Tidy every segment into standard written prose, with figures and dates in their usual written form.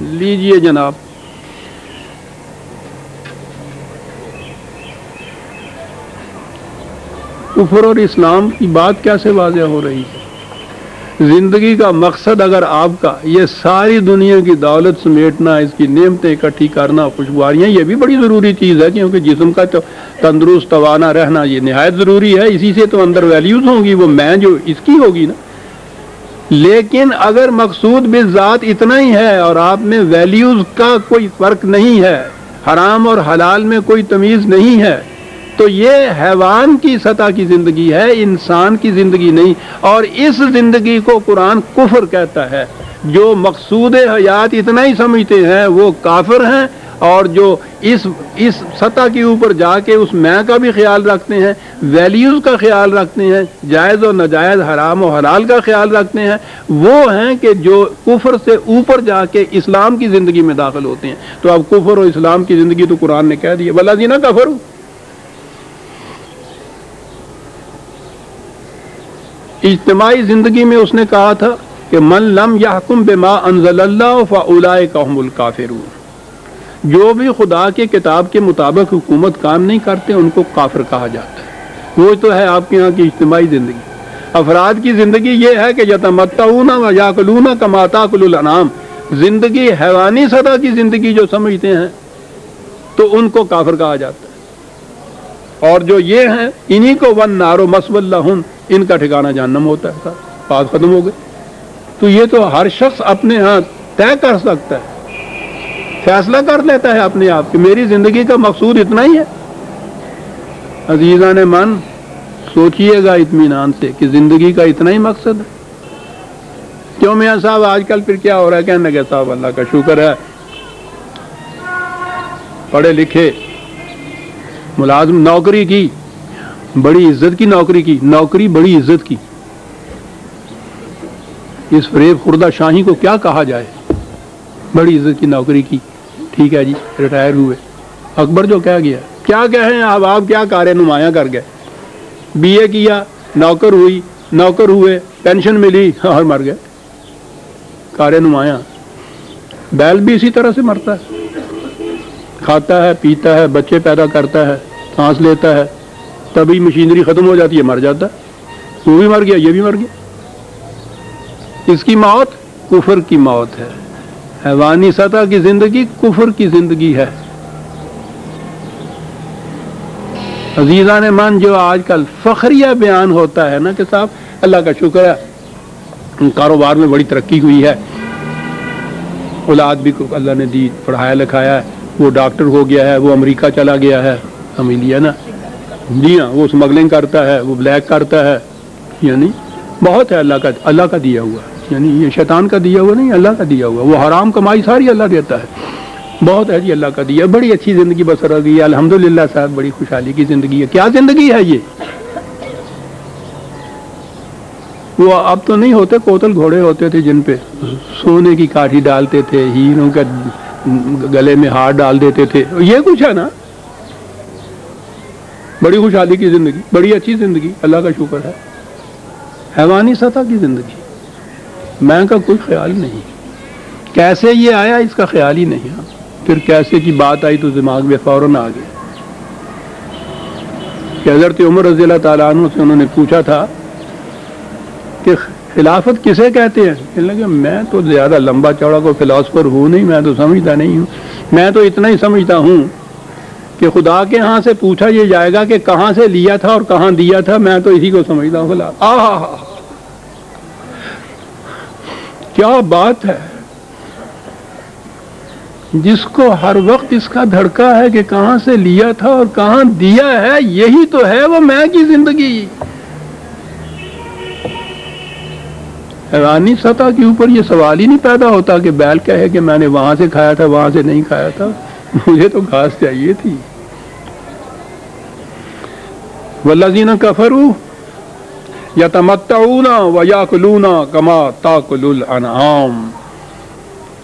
لیجئے جناب، کفر اور اسلام کی بات کیسے واضح ہو رہی ہے؟ زندگی کا مقصد اگر آپ کا یہ ساری دنیا کی دولت سمیٹنا، اس کی نعمتیں اکٹھی کرنا، خوشگواریاں، یہ بھی بڑی ضروری چیز ہے، کیونکہ جسم کا تندرست توانا رہنا یہ نہایت ضروری ہے، اسی سے تو اندر ویلیوز ہوں گی، وہ میں جو اس کی ہوگی نا۔ لیکن اگر مقصود بالذات اتنا ہی ہے اور آپ میں ویلیوز کا کوئی فرق نہیں ہے، حرام اور حلال میں کوئی تمیز نہیں ہے، تو یہ حیوان کی سطح کی زندگی ہے، انسان کی زندگی نہیں۔ اور اس زندگی کو قرآن کفر کہتا ہے۔ جو مقصود حیات اتنا ہی سمجھتے ہیں وہ کافر ہیں، اور جو اس سطح کے اوپر جا کے اس میں کا بھی خیال رکھتے ہیں، ویلیوز کا خیال رکھتے ہیں، جائز و ناجائز، حرام و حلال کا خیال رکھتے ہیں، وہ ہیں کہ جو کفر سے اوپر جا کے اسلام کی زندگی میں داخل ہوتے ہیں۔ تو اب کفر اور اسلام کی زندگی تو قرآن نے کہہ دی ہے، والذین کفروا۔ اجتماعی زندگی میں اس نے کہا تھا کہ من لم یحکم بما انزل اللہ فاولئک هم الکافرون، جو بھی خدا کے کتاب کے مطابق حکومت کام نہیں کرتے ان کو کافر کہا جاتا ہے۔ وہ تو ہے آپ کے یہاں کی اجتماعی زندگی۔ افراد کی زندگی یہ ہے کہ یتمتعون ویاکلون کما تاکل الانعام، زندگی حیوانی سطح کی زندگی جو سمجھتے ہیں تو ان کو کافر کہا جاتا ہے، اور جو یہ ہیں انہی کو والنار مثوی لہم، ان کا ٹھکانہ جہنم ہوتا ہے۔ بات ختم ہو گئی۔ تو یہ تو ہر شخص اپنے ہاں طے کر سکتا ہے، فیصلہ کر لیتا ہے اپنے آپ کہ میری زندگی کا مقصود اتنا ہی ہے۔ عزیزان من، سوچئے گا اطمینان سے کہ زندگی کا اتنا ہی مقصد ہے۔ کیوں میاں صاحب آج کل پھر کیا ہو رہا ہے؟ کہنے لگے صاحب اللہ کا شکر ہے، پڑھے لکھے ملازم، نوکری کی، بڑی عزت کی نوکری کی، نوکری بڑی عزت کی، اس فریب خوردہ شاہی کو کیا کہا جائے؟ بڑی عزت کی نوکری کی، ٹھیک ہے جی، ریٹائر ہوئے۔ اکبر جو کہہ گیا، کیا کہیں اب آپ، کیا کارے نمایاں کر گئے؟ بی اے کیا، نوکر ہوئی، نوکر ہوئے، پینشن ملی اور مر گئے، کارے نمایاں۔ بیل بھی اسی طرح سے مرتا ہے، کھاتا ہے، پیتا ہے، بچے پیدا کرتا ہے، سانس لیتا ہے، تبھی مشینری ختم ہو جاتی ہے، مر جاتا ہے، وہ بھی مر گیا، یہ بھی مر گیا۔ اس کی موت کفر کی موت ہے۔ حیوانی سطح کی زندگی کفر کی زندگی ہے۔ عزیزان من، جو آج کل فخریہ بیان ہوتا ہے نا کہ صاحب اللہ کا شکر ہے کاروبار میں بڑی ترقی ہوئی ہے، اولاد بھی اللہ نے دی، پڑھایا لکھایا ہے، وہ ڈاکٹر ہو گیا ہے، وہ امریکہ چلا گیا ہے، ہمیں لیا نا، جی ہاں، وہ اسمگلنگ کرتا ہے، وہ بلیک کرتا ہے، یعنی بہت ہے اللہ کا دیا ہوا، یعنی یہ شیطان کا دیا ہوا نہیں، اللہ کا دیا ہوا، وہ حرام کمائی ساری اللہ دیتا ہے، بہت ہے جی اللہ کا دیا، بڑی اچھی زندگی بسر ہو گئی ہے، الحمدللہ صاحب، بڑی خوشحالی کی زندگی ہے۔ کیا زندگی ہے یہ؟ وہ اب تو نہیں ہوتے، کوتل گھوڑے ہوتے تھے جن پہ سونے کی کاٹھی ڈالتے تھے، ہیروں کے گلے میں ہار ڈال دیتے تھے، یہ کچھ ہے نا، بڑی خوشحالی کی زندگی، بڑی اچھی زندگی، اللہ کا شکر ہے۔ حیوانی سطح کی زندگی، میں کا کوئی خیال نہیں، کیسے یہ آیا اس کا خیال ہی نہیں۔ پھر کیسے کی بات آئی تو دماغ میں فوراً آ گیا کہ حضرت عمر رضی اللہ تعالیٰ عنہ سے انہوں نے پوچھا تھا کہ خلافت کسے کہتے ہیں؟ کہنے لگے میں تو زیادہ لمبا چوڑا کوئی فلاسفر ہوں نہیں، میں تو سمجھتا نہیں ہوں، میں تو اتنا ہی سمجھتا ہوں کہ خدا کے ہاں سے پوچھا یہ جائے گا کہ کہاں سے لیا تھا اور کہاں دیا تھا، میں تو اسی کو سمجھتا ہوں۔ کیا بات ہے! جس کو ہر وقت اس کا دھڑکا ہے کہ کہاں سے لیا تھا اور کہاں دیا ہے، یہی تو ہے وہ میں کی زندگی۔ حیوانی سطح کے اوپر یہ سوال ہی نہیں پیدا ہوتا کہ بیل کہے کہ میں نے وہاں سے کھایا تھا، وہاں سے نہیں کھایا تھا، مجھے تو گھاس چاہیے تھی۔ والذین کفروا یتمتعون ویاکلون کما تاکل الانعام،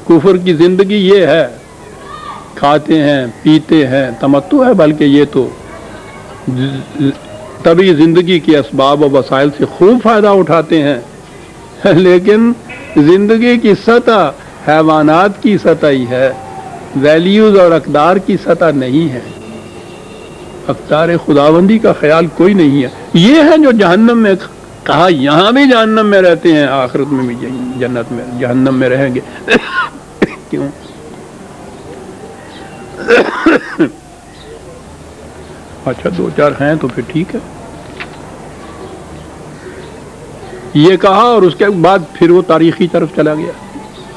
کفر کی زندگی یہ ہے، کھاتے ہیں، پیتے ہیں، تمتع ہے، بلکہ یہ تو طبی زندگی کے اسباب و وسائل سے خوب فائدہ اٹھاتے ہیں، لیکن زندگی کی سطح حیوانات کی سطح ہی ہے، ویلیوز اور اقدار کی سطح نہیں ہے، اقدار خداوندی کا خیال کوئی نہیں ہے۔ یہ ہے جو جہنم میں کہا یہاں بھی جہنم میں رہتے ہیں، آخرت میں بھی جنت میں جہنم میں رہیں گے۔ کیوں؟ اچھا دو چار ہیں تو پھر ٹھیک ہے، یہ کہا اور اس کے بعد پھر وہ تاریخی طرف چلا گیا۔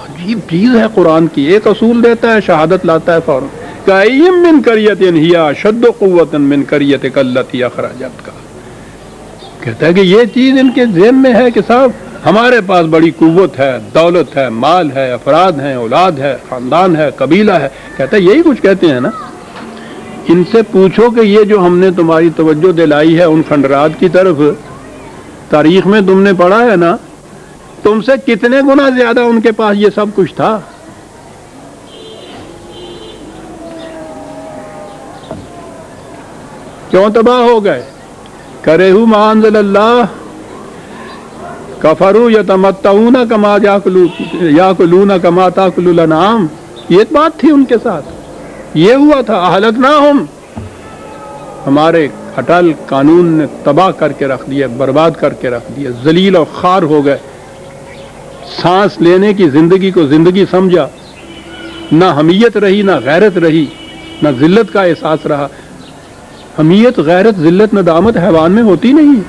عجیب چیز ہے قرآن کی، ایک اصول دیتا ہے شہادت لاتا ہے فوراً، کَأَيٍّ مِّن قَرْيَةٍ هِيَ أَشَدُّ قُوَّةً مِّن قَرْيَتِكَ الَّتِي أَخْرَجَتْكَ۔ کہتا ہے کہ یہ چیز ان کے ذہن میں ہے کہ صاحب ہمارے پاس بڑی قوت ہے، دولت ہے، مال ہے، افراد ہیں، اولاد ہے، خاندان ہے، قبیلہ ہے۔ کہتا ہے یہی کچھ کہتے ہیں نا، ان سے پوچھو کہ یہ جو ہم نے تمہاری توجہ دلائی ہے ان کھنڈرات کی طرف، تاریخ میں تم نے پڑھا ہے نا، تم سے کتنے گنا زیادہ ان کے پاس یہ سب کچھ تھا۔ کیوں تباہ ہو گئے؟ کرہو ما انزل اللہ، کفروا یتمتعون کما یاکلون کما تاکل الانعام۔ یہ بات تھی ان کے ساتھ، یہ ہوا تھا اہلکناہم، ہمارے اٹل قانون نے تباہ کر کے رکھ دیا، برباد کر کے رکھ دیا، ذلیل اور خوار ہو گئے۔ سانس لینے کی زندگی کو زندگی سمجھا، نہ حمیت رہی، نہ غیرت رہی، نہ ذلت کا احساس رہا۔ حمیت، غیرت، ذلت، ندامت حیوان میں ہوتی نہیں۔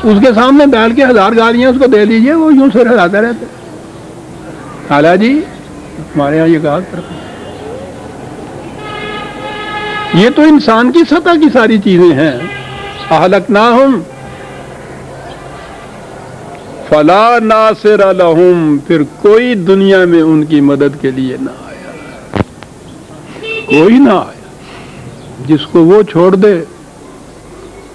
اس کے سامنے بیٹھ کے 1000 گالیاں اس کو دے دیجئے، وہ یوں سر ہلاتے رہتے، خالہ جی ہمارے یہاں یہ کہا کرتے۔ یہ تو انسان کی سطح کی ساری چیزیں ہیں۔ اہلکناہم فلا ناصر لہم، پھر کوئی دنیا میں ان کی مدد کے لیے نہ آیا، کوئی نہ آیا۔ جس کو وہ چھوڑ دے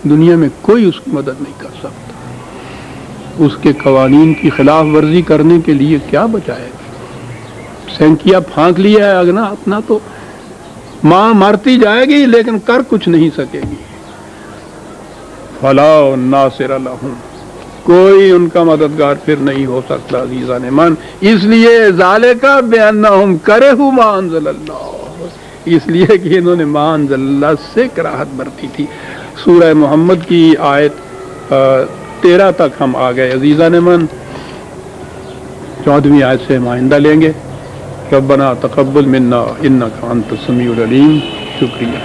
دنیا میں کوئی اس کی مدد نہیں کر سکتا۔ اس کے قوانین کی خلاف ورزی کرنے کے لیے کیا بچائے گا؟ سینکیا پھانک لیا ہے اگنا اپنا، تو ماں مرتی جائے گی لیکن کر کچھ نہیں سکے گی۔ فلا ناصر لہم، کوئی ان کا مددگار پھر نہیں ہو سکتا عزیزان من۔ اس لیے ذالک بانہم کرہوا ما انزل اللہ، اس لیے کہ انہوں نے ما انزل اللہ سے کراہت برتی تھی۔ سورہ محمد کی آیت 13 تک ہم آ گئے عزیزان من، 14ویں آیت سے ہم آئندہ لیں گے۔ ربنا تقبل منا انک انت السمیع العلیم۔ شکریہ۔